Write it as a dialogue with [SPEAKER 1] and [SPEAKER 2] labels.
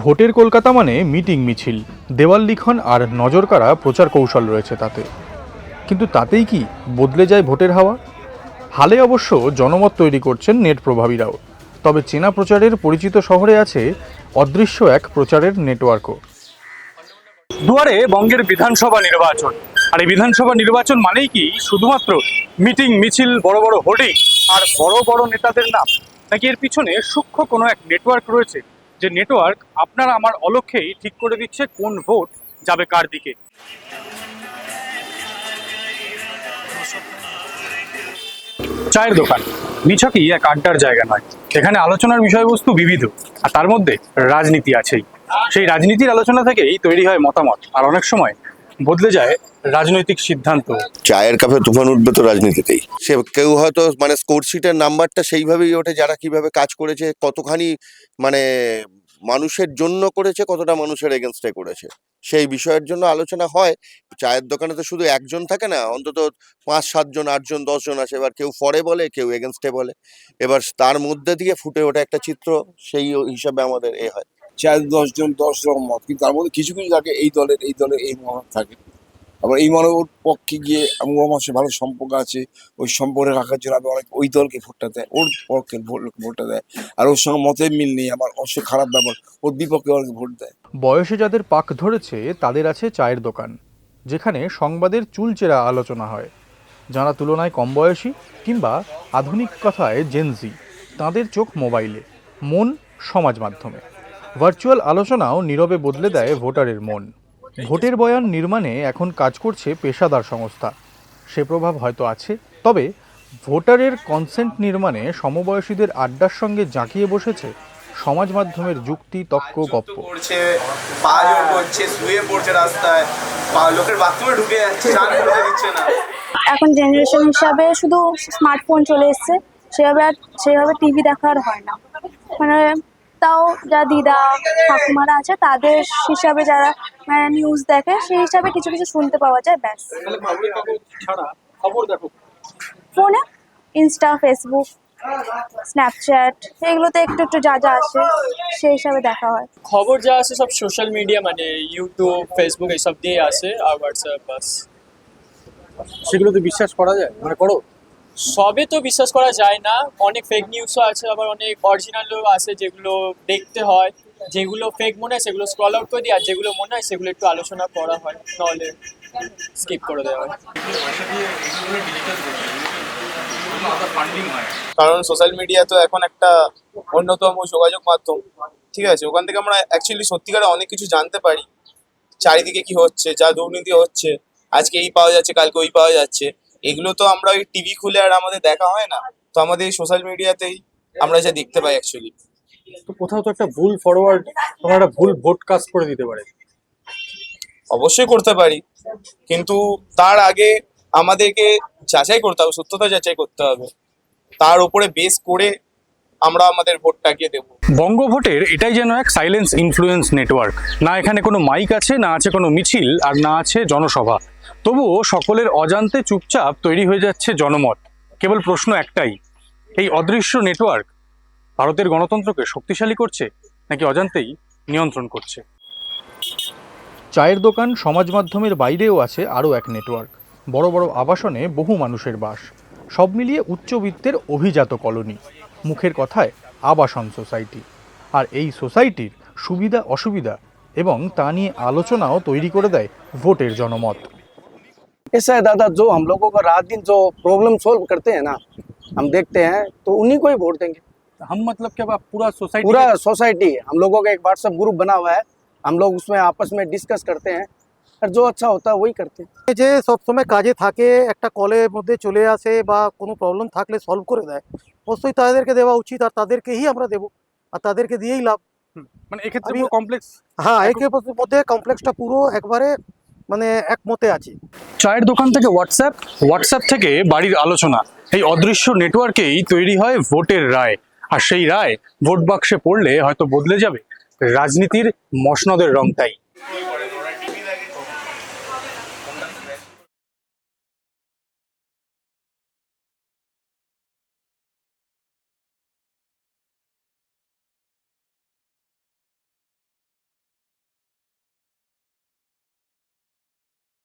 [SPEAKER 1] ভোটের কলকাতা মানে মিটিং মিছিল, দেওয়াল লিখন আর নজরকাড়া প্রচার কৌশল রয়েছে তাতে। কিন্তু তাতেই কি বদলে যায় ভোটের হাওয়া? হালে অবশ্য জনমত তৈরি করছেন নেট প্রভাবীরাও। তবে চেনা প্রচারের পরিচিত শহরে আছে অদৃশ্য এক প্রচারের নেটওয়ার্কও।
[SPEAKER 2] দুয়ারে বঙ্গের বিধানসভা নির্বাচন। আর এই বিধানসভা নির্বাচন মানেই কি শুধুমাত্র মিটিং মিছিল, বড় বড় হোর্ডিং আর বড় বড় নেতাদের নাম, নাকি এর পিছনে সূক্ষ্ম কোনো এক নেটওয়ার্ক রয়েছে, যে নেটওয়ার্ক আপনার আমার অলক্ষ্যেই ঠিক করে দিচ্ছে কোন ভোট যাবে কার দিকে। চায়ের দোকান নিছকই এক আড্ডার জায়গা নয়, এখানে আলোচনার বিষয়বস্তু বিবিধ, আর তার মধ্যে রাজনীতি আছেই। সেই রাজনীতির আলোচনা থেকেই তৈরি হয় মতামত, আর অনেক সময় বদলে যায় রাজনৈতিক সিদ্ধান্ত।
[SPEAKER 3] চায়ের কাপে তুফান উঠবে তো রাজনীতিতেই। সে কেউ হয়তো স্কোরশিটের নাম্বারটা সেইভাবেই ওঠে, যারা কিভাবে কাজ করেছে, কতখানি মানুষের জন্য করেছে, কতটা মানুষের এগেনস্টে করেছে, সেই বিষয়ের জন্য আলোচনা হয়। চায়ের দোকানে তো শুধু একজন থাকে না, অন্তত 5-7 জন, 8 জন, 10 জন আসে। এবার কেউ ফরে বলে, কেউ এগেনস্টে বলে, এবার তার মধ্যে দিয়ে ফুটে ওঠে একটা চিত্র। সেই হিসাবে আমাদের হয়
[SPEAKER 4] 4-10 জন 10 রকম মত, কিন্তু তার মধ্যে কিছু কিছু থাকে এই দলের এই মত থাকে। আবার এই মনে ওর পক্ষে গিয়ে আমার সাথে ভালো সম্পর্ক আছে, ওই সম্পর্কে রাখার জন্য আমি অনেক ওই দলকে ভোটটা দেয়, ওর পক্ষে ভোটটা দেয়। আর ওর সঙ্গে মতের মিল নেই, আমার অবশ্য খারাপ ব্যাপার, ওর বিপক্ষে অনেক ভোট দেয়।
[SPEAKER 1] বয়সে যাদের পাক ধরেছে তাদের আছে চায়ের দোকান, যেখানে সংবাদের চুলচেরা আলোচনা হয়। যারা তুলনায় কম বয়সী কিংবা আধুনিক কথায় জেনজি, তাদের চোখ মোবাইলে, মন সমাজ মাধ্যমে। ভার্চুয়াল আলোচনাও নীরবে বদলে দেয় ভোটারের মন। ভোটের বয়ান নির্মাণে এখন কাজ করছে পেশাদার সংস্থা, সে প্রভাব হয়তো আছে। তবে ভোটারের কনসেন্ট নির্মাণে সমবয়সীদের আড্ডার সঙ্গে জাঁকিয়ে বসেছে সমাজ মাধ্যমের যুক্তি, তক্ক, গপ্প।
[SPEAKER 5] পা জোর করছে, শুয়ে পড়ছে রাস্তায়, লোকের বাথরুমে ঢুকে যাচ্ছে, স্নান করতে দিচ্ছে না।
[SPEAKER 6] এখন জেনারেশন হিসাবে শুধু স্মার্টফোন চলে এসছে, সেভাবে টিভি দেখার হয় না। মানে তাও যা দিদা ঠাকুমারা আছে তাদের হিসাবে যারা নিউজ দেখে, সেই হিসাবে কিছু কিছু শুনতে পাওয়া যায়, ব্যাস। ফোনে ইনস্টা, ফেসবুক, স্ন্যাপচ্যাট, এগুলোতে একটু একটু যা যা আসে সেই হিসাবে দেখা হয়।
[SPEAKER 7] খবর যা আসে সব সোশ্যাল মিডিয়া, মানে ইউটিউব, ফেসবুক এইসব দিয়ে আসে, আর হোয়াটসঅ্যাপ, বাস।
[SPEAKER 2] সেগুলোতে বিশ্বাস করা যায়, করো?
[SPEAKER 7] সবে তো বিশ্বাস করা যায় না, অনেক ফেক নিউজও আছে, আবার অনেক অরিজিনালও আছে, যেগুলো দেখতে হয়। যেগুলো ফেক মনে হয় সেগুলো স্ক্রল আউট করে দিই, আর যেগুলো মনে হয় সেগুলো একটু আলোচনা করা হয়, নাহলে স্কিপ করে দেওয়া হয়।
[SPEAKER 5] কারণ সোশ্যাল মিডিয়া তো এখন একটা অন্যতম যোগাযোগ মাধ্যম, ঠিক আছে? ওখান থেকে আমরা অ্যাকচুয়ালি সত্যিকারে অনেক কিছু জানতে পারি, চারিদিকে কি হচ্ছে, যা দুর্নীতি হচ্ছে, আজকে এই পাওয়া যাচ্ছে, কালকে ওই পাওয়া যাচ্ছে। এগুলো তো আমরা ওই টিভি খুলে আর আমাদের দেখা হয় না, তো আমাদের এই সোশ্যাল মিডিয়াতেই আমরা যা দেখতে পাই অ্যাকচুয়ালি।
[SPEAKER 2] তো কোথাও তো একটা ভুল ফরওয়ার্ড, তোমরা একটা ভুল ভোট কাস্ট করে দিতে পারে।
[SPEAKER 5] অবশ্যই করতে পারি, কিন্তু তার আগে আমাদেরকে যাচাই করতে হবে, সত্যতা যাচাই করতে হবে, তার উপরে বেস করে আমরা আমাদের ভোটটাকে দেবো।
[SPEAKER 2] বঙ্গভোটের এটাই যেন এক সাইলেন্স ইনফ্লুয়েন্স নেটওয়ার্ক। না এখানে কোনো মাইক আছে, না আছে কোনো মিছিল, আর না আছে জনসভা। তবুও সকলের অজান্তে চুপচাপ তৈরি হয়ে যাচ্ছে জনমত। কেবল প্রশ্ন একটাই, এই অদৃশ্য নেটওয়ার্ক ভারতের গণতন্ত্রকে শক্তিশালী করছে, নাকি অজান্তেই নিয়ন্ত্রণ করছে?
[SPEAKER 1] চায়ের দোকান সমাজ মাধ্যমের বাইরেও আছে আরও এক নেটওয়ার্ক। বড় বড় আবাসনে বহু মানুষের বাস, সব মিলিয়ে উচ্চবিত্তের অভিজাত কলোনি, মুখের কথায় আবাসন সোসাইটি। আর এই সোসাইটির সুবিধা অসুবিধা এবং তা নিয়ে আলোচনাও তৈরি করে দেয় ভোটের জনমত।
[SPEAKER 8] ऐसा है दादा, जो हम लोगों का रात दिन जो प्रॉब्लम सॉल्व करते हैं ना, हम देखते हैं, तो उन्हीं को ही वोट देंगे।
[SPEAKER 2] हम मतलब क्या पूरा
[SPEAKER 8] सोसाइटी हम लोगों का एक व्हाट्सएप ग्रुप बना हुआ है, हम लोग उसमें आपस में डिस्कस करते हैं, और जो अच्छा होता है वही करते हैं।
[SPEAKER 9] যে সবসময় কাজে থাকে, একটা কলের মধ্যে চলে আসে বা কোনো প্রবলেম থাকলে সলভ করে দেয়, অবশ্যই তাদেরকে দেওয়া উচিত, আর তাদেরকেই আমরা দেবো, আর তাদেরকে দিয়েই লাভ।
[SPEAKER 2] মানে এক্ষেত্রে পুরো কমপ্লেক্স,
[SPEAKER 9] হ্যাঁ, একের মধ্যে কমপ্লেক্সটা পুরো একবারে একমতে আছি।
[SPEAKER 2] চায়ের দোকান থেকে হোয়াটসঅ্যাপ থেকে বাড়ির আলোচনা, এই অদৃশ্য নেটওয়ার্কেই তৈরি হয় ভোটের রায়। আর সেই রায় ভোট বাক্সে পড়লে হয়তো বদলে যাবে রাজনীতির মসনদের রংটাই।